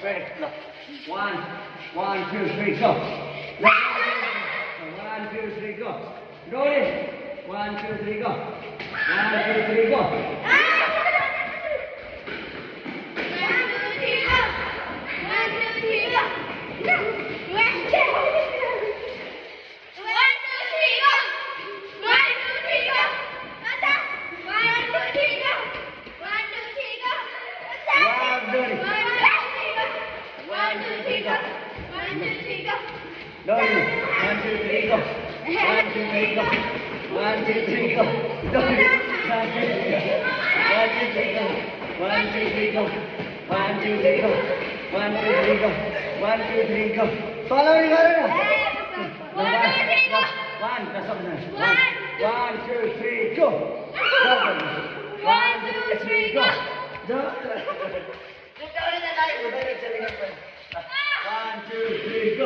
Ready? No. One, one, two, three, go. 1, 2, 3, go. Go in. 1, 2, 3, go. 1, 2, 3, go. No, 1, 2, 3, go. 1, 2, 3, go. 1, 2, 3, go. No, 1, 2, 3, go. 1, 2, 3, go. 1, 2, 3, go. 1, 2, 3, go. 1, 2, 3, go. Follow me, follow me. 1, 2, 3, go. 1, 2, 3, go. 1, 2, 3, go. 1, 2, 3, go.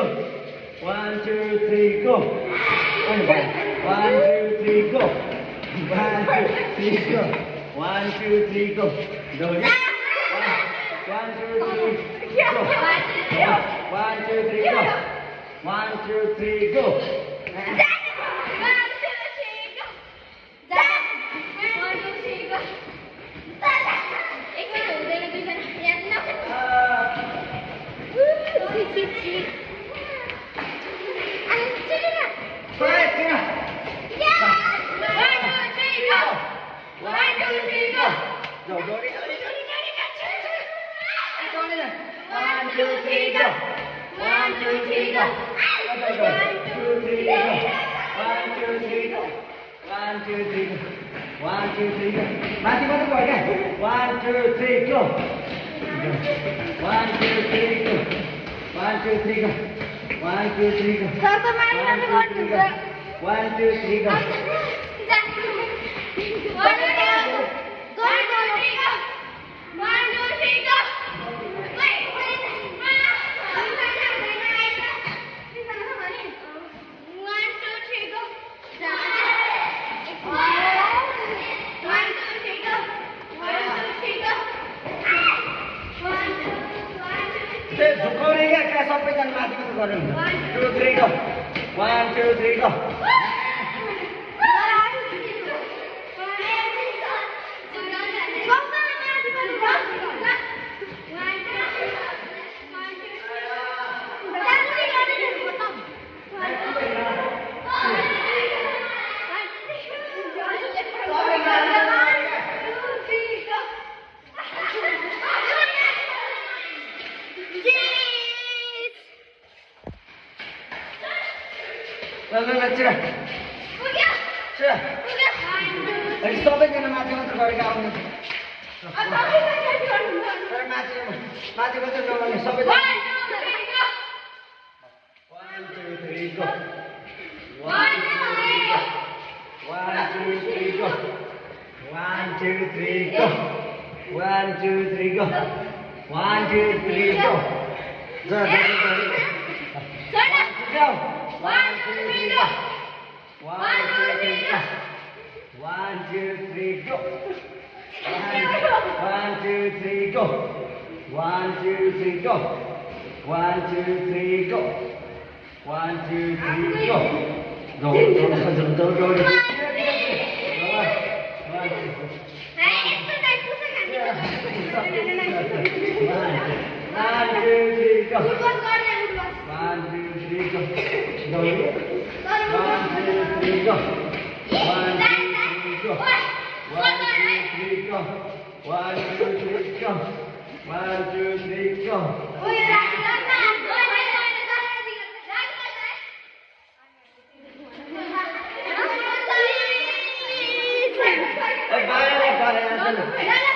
1, 2, 3, go. 1, 2, 3, go. 1, 2, 3, go. Go again. 1, 2, 3, go. 1, 2, 3, go. 1, 2, 3, go. Go, go, go. 1, 2, 3, go. 1, 2, 3, go. 1, 2, 3, go. 1, 2, 3, go. 1, 2, 3, go. 1, 2, 3, go. Mati, mati, go again. 1, 2, 3, go. 1, 2, 3, go. 1, 2, 3, go. 1, 2, 3, go. 1, 2, 3, go. झुकाउनेका क्या सबैजना माथिको गरौँ 1, 2, 3, go. 1, 2, 3, go. Cira. Cira. Lagi सबैजना माथि मात्र गरेर आउनु. माथि माथि मात्र नगर्ने सबैजना. 1, 2, 3, go. 1, 2, 3, go. 1, 2, 3, go. 1, 2, 3, go. 1, 2, 3, go. Go. 1, 2, 3, go. 1, 2, 3, go. 1, 2, 3, go. 1, 2, 3, go. 1, 2, 3, go. 1, 2, 3, go. 1, 2, 3, go. Go, go, go, go. Bye.